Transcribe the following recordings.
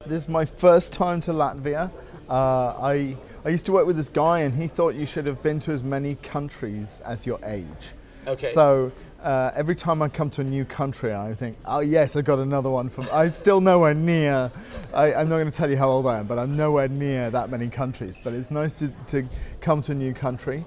This is my first time to Latvia. I used to work with this guy, and he thought you should have been to as many countries as your age. Okay. So every time I come to a new country, I think, oh yes, I got another one from. I'm still nowhere near. I'm not going to tell you how old I am, but I'm nowhere near that many countries. But it's nice to come to a new country.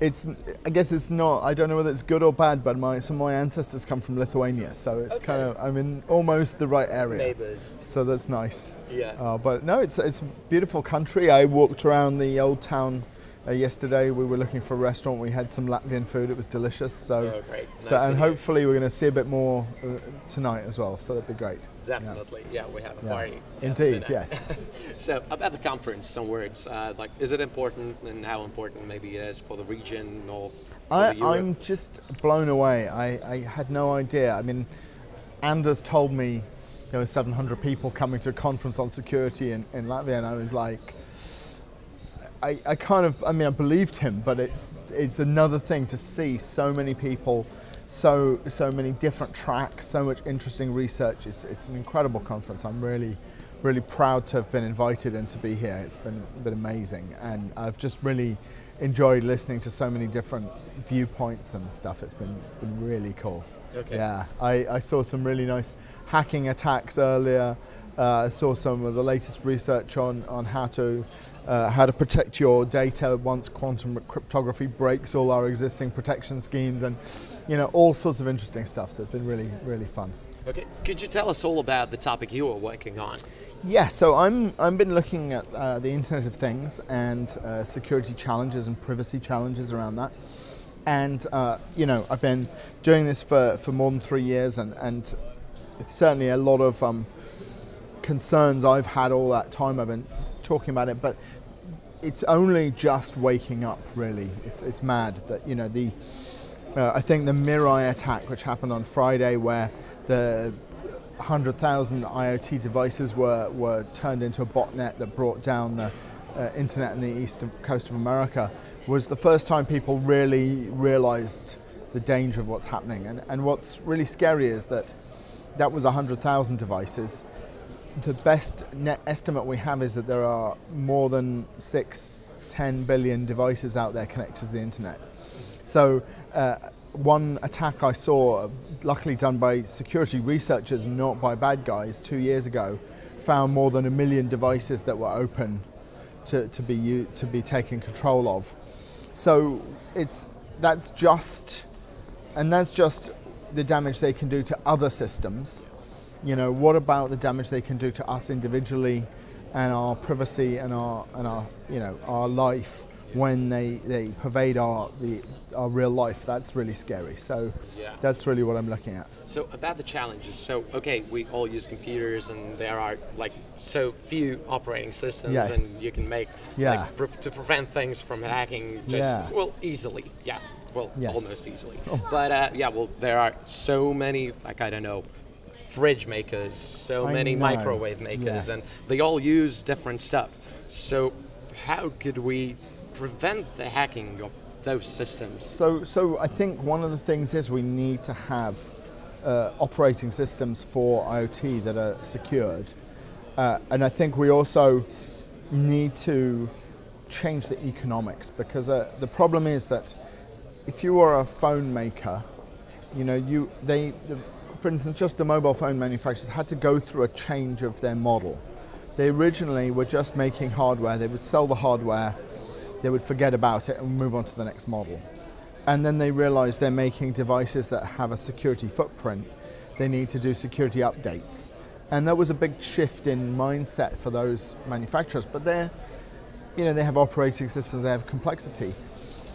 I guess it's not. I don't know whether it's good or bad, but some of my ancestors come from Lithuania, so it's kind of. I'm in almost the right area. Neighbours. So that's nice. Yeah. But no, it's a beautiful country. I walked around the old town yesterday. We were looking for a restaurant. We had some Latvian food. It was delicious. So, great. And hopefully we're going to see a bit more tonight as well. So that'd be great. Definitely. Yeah, we have a party. Indeed, yes. So about the conference, some words. Like, is it important, and how important maybe it is for the region or for Europe? I'm just blown away. I had no idea. I mean, Anders told me, 700 people coming to a conference on security in Latvia, and I was like, I believed him, but it's another thing to see so many people, so many different tracks, so much interesting research. It's an incredible conference. I'm really, really proud to have been invited and to be here. It's been amazing, and I've just really enjoyed listening to so many different viewpoints and stuff. It's been really cool. Okay. Yeah, I saw some really nice hacking attacks earlier. I saw some of the latest research on how to protect your data once quantum cryptography breaks all our existing protection schemes, and all sorts of interesting stuff. So it's been really, really fun. Okay, could you tell us all about the topic you are working on? Yeah, so I've been looking at the Internet of Things and security challenges and privacy challenges around that. And I've been doing this for more than 3 years, and it's certainly a lot of concerns I've had all that time. I've been talking about it, but it's only just waking up, really. It's mad that I think the Mirai attack, which happened on Friday, where the 100,000 IoT devices were turned into a botnet that brought down the internet in the east coast of America, was the first time people really realized the danger of what's happening. And what's really scary is that was 100,000 devices. The best net estimate we have is that there are more than 10 billion devices out there connected to the internet. So one attack I saw, luckily done by security researchers, not by bad guys, 2 years ago, found more than 1 million devices that were open to be taken control of. So that's just the damage they can do to other systems. What about the damage they can do to us individually and our privacy and our life when they pervade our real life? That's really scary. So that's really what I'm looking at. So about the challenges. So okay, we all use computers, and there are like so few operating systems, and you can make to prevent things from hacking easily. Yeah. Well, almost easily. But there are so many, fridge makers, so many microwave makers, and they all use different stuff. So how could we prevent the hacking of those systems? So I think one of the things is we need to have operating systems for IoT that are secured. And I think we also need to change the economics, because the problem is that if you are a phone maker, for instance, just the mobile phone manufacturers had to go through a change of their model. They originally were just making hardware. They would sell the hardware, they would forget about it and move on to the next model. And then they realized they're making devices that have a security footprint. They need to do security updates. And there was a big shift in mindset for those manufacturers. But they have operating systems, they have complexity.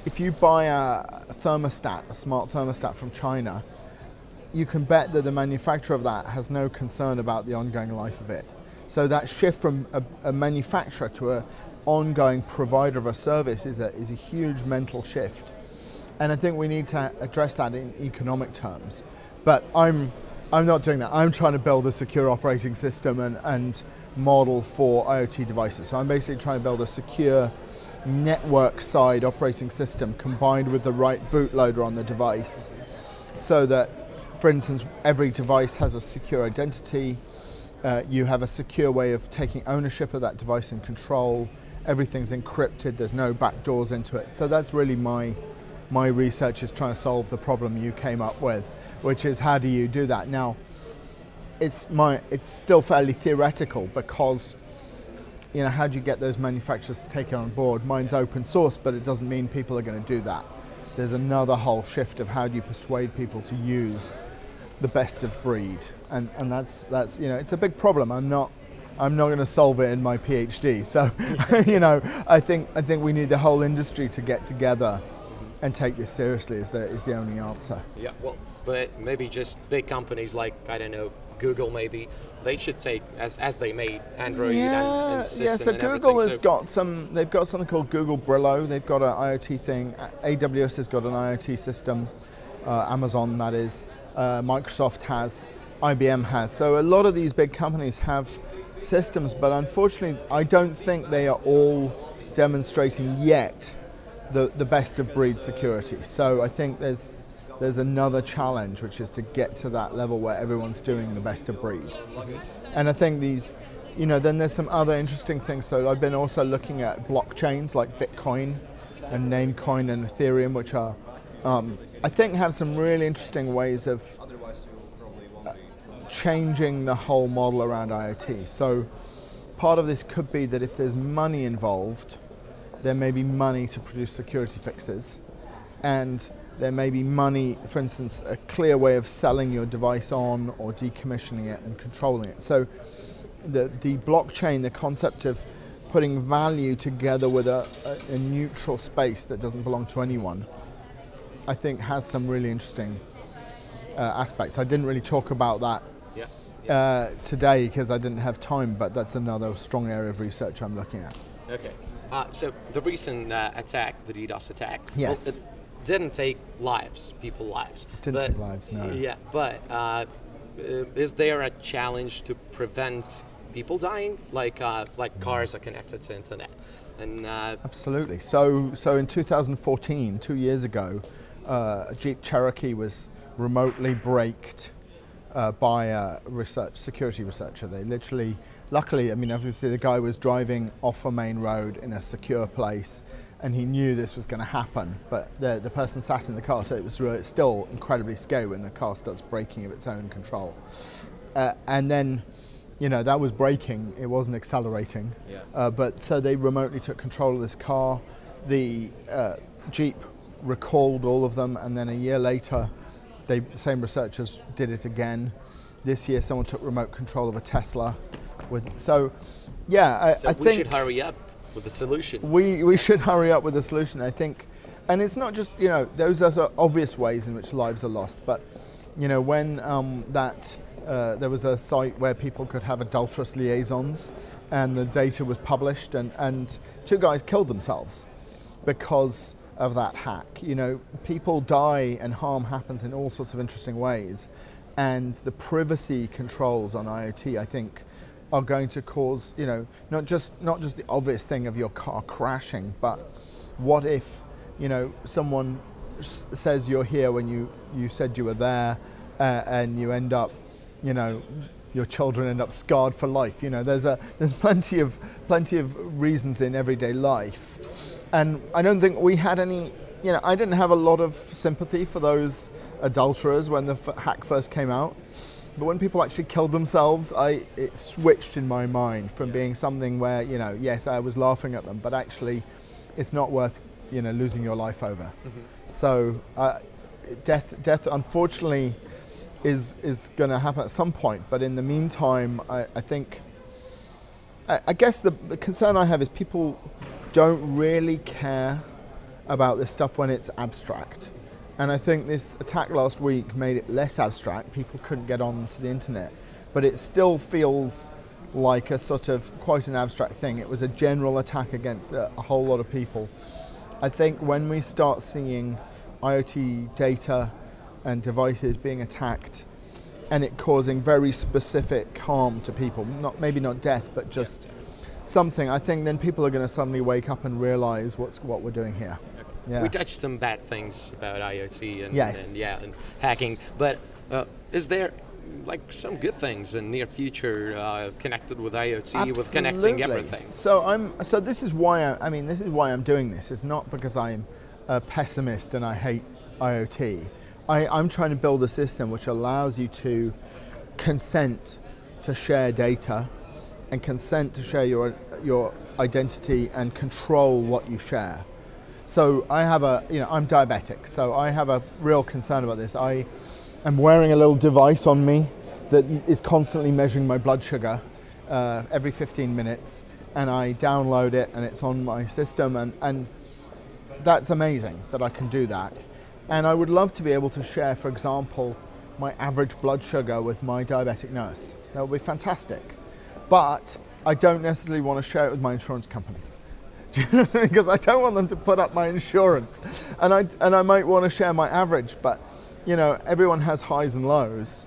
If you buy a smart thermostat from China, you can bet that the manufacturer of that has no concern about the ongoing life of it. So that shift from a manufacturer to an ongoing provider of a service is a huge mental shift. And I think we need to address that in economic terms. But I'm not doing that. I'm trying to build a secure operating system and model for IoT devices. So I'm basically trying to build a secure network side operating system combined with the right bootloader on the device, so that, for instance, every device has a secure identity, You have a secure way of taking ownership of that device and control. Everything's encrypted. There's no backdoors into it. So that's really my research is trying to solve the problem you came up with, which is how do you do that? Now, it's still fairly theoretical because, you know, how do you get those manufacturers to take it on board? Mine's open source, but it doesn't mean people are going to do that. There's another whole shift of how do you persuade people to use the best of breed, and that's you know, it's a big problem. I'm not going to solve it in my PhD. So you know, I think we need the whole industry to get together and take this seriously is the only answer. Yeah, well, but maybe just big companies like, I don't know, Google, maybe they should take as they made Android and system. Yeah, so and Google has got they've got something called Google Brillo. They've got an IoT thing. AWS has got an IoT system. Amazon, that is. Microsoft has. IBM has. So a lot of these big companies have systems, but unfortunately I don't think they are all demonstrating yet the best of breed security. So I think there's another challenge, which is to get to that level where everyone's doing the best of breed. And I think these, you know, then there's some other interesting things. So I've been also looking at blockchains like Bitcoin and Namecoin and Ethereum, which are, I think, have some really interesting ways of changing the whole model around IoT. So part of this could be that if there's money involved, there may be money to produce security fixes, and there may be money, for instance, a clear way of selling your device on or decommissioning it and controlling it. So the blockchain, the concept of putting value together with a neutral space that doesn't belong to anyone, I think has some really interesting aspects. I didn't really talk about that today because I didn't have time, but that's another strong area of research I'm looking at. Okay. So the recent attack, the DDoS attack, yes. Well, it didn't take people lives. It didn't take lives, no. Yeah, but is there a challenge to prevent people dying, like cars are connected to internet? And absolutely. So in 2014, 2 years ago, a Jeep Cherokee was remotely braked by a security researcher. They literally, luckily, I mean, obviously the guy was driving off a main road in a secure place, and he knew this was going to happen, but the person sat in the car, so it was really, still incredibly scary when the car starts braking of its own control. And then, you know, that was braking, it wasn't accelerating. Yeah. But so they remotely took control of this car. The Jeep recalled all of them, and then a year later, the same researchers did it again. This year, someone took remote control of a Tesla. So I think we should hurry up with the solution. We should hurry up with the solution, I think. And it's not just, you know, those are obvious ways in which lives are lost, but, you know, when there was a site where people could have adulterous liaisons, and the data was published, and two guys killed themselves because of that hack. You know, people die and harm happens in all sorts of interesting ways, and the privacy controls on IoT, I think, are going to cause, you know, not just the obvious thing of your car crashing, but what if, you know, someone says you're here when you said you were there, and you end up, you know, your children end up scarred for life. You know, there's plenty of reasons in everyday life. And I don't think we had any, you know, I didn't have a lot of sympathy for those adulterers when the hack first came out. But when people actually killed themselves, it switched in my mind from being something where, you know, yes, I was laughing at them, but actually it's not worth, you know, losing your life over. Mm-hmm. So death unfortunately is going to happen at some point. But in the meantime, I think, I guess the concern I have is people don't really care about this stuff when it's abstract. And I think this attack last week made it less abstract. People couldn't get onto the internet, but it still feels like a sort of quite an abstract thing. It was a general attack against a whole lot of people. I think when we start seeing IoT data and devices being attacked and it causing very specific harm to people, maybe not death, but just something, I think then people are going to suddenly wake up and realize what we're doing here. Okay. Yeah. We touched some bad things about IoT yes. and hacking, but is there like some good things in near future connected with IoT, Absolutely. with connecting everything. So this is why this is why I'm doing this. It's not because I'm a pessimist and I hate IoT. I'm trying to build a system which allows you to consent to share data and consent to share your identity and control what you share. So I have I'm diabetic, so I have a real concern about this. I am wearing a little device on me that is constantly measuring my blood sugar every 15 minutes, and I download it and it's on my system, and that's amazing that I can do that. And I would love to be able to share, for example, my average blood sugar with my diabetic nurse. That would be fantastic. But I don't necessarily want to share it with my insurance company. Because I don't want them to put up my insurance, and I might want to share my average, but everyone has highs and lows,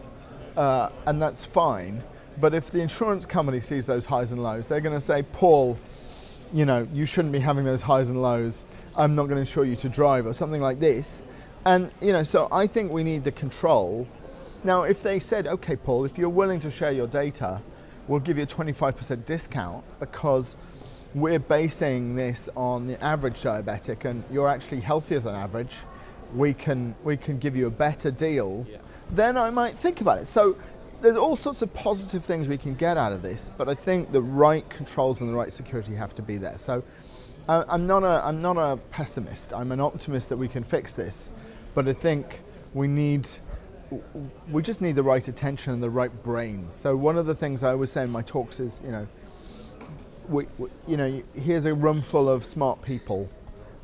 and that's fine. But if the insurance company sees those highs and lows, they're going to say, Paul, you shouldn't be having those highs and lows. I'm not going to insure you to drive, or something like this. And so I think we need the control. Now, if they said, okay, Paul, if you're willing to share your data, we'll give you a 25% discount because we're basing this on the average diabetic, and you're actually healthier than average. We can give you a better deal. Yeah. Then I might think about it. So there's all sorts of positive things we can get out of this, but I think the right controls and the right security have to be there. So I'm not a pessimist. I'm an optimist that we can fix this, but I think we just need the right attention and the right brains. So one of the things I always say in my talks is, here's a room full of smart people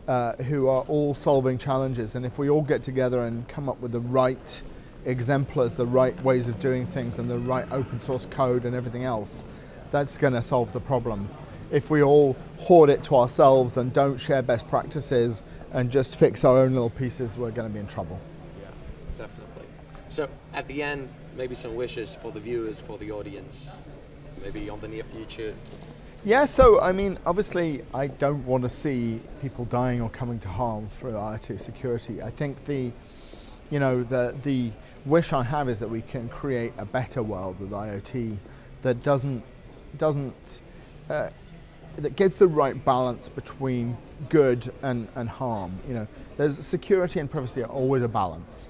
who are all solving challenges, and if we all get together and come up with the right exemplars, the right ways of doing things, and the right open source code and everything else, that's going to solve the problem. If we all hoard it to ourselves and don't share best practices and just fix our own little pieces, we're going to be in trouble. Yeah, definitely. So at the end, maybe some wishes for the viewers, for the audience, maybe on the near future. Yeah, so obviously I don't want to see people dying or coming to harm through IoT security. I think the wish I have is that we can create a better world with IoT that that gets the right balance between good and harm. There's security and privacy are always a balance.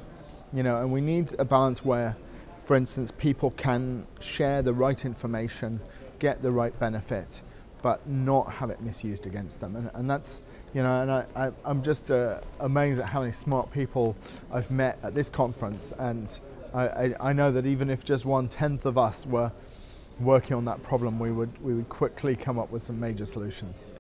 And we need a balance where, for instance, people can share the right information, get the right benefit, but not have it misused against them. And that's, I'm just amazed at how many smart people I've met at this conference. And I know that even if just 1/10 of us were working on that problem, we would quickly come up with some major solutions.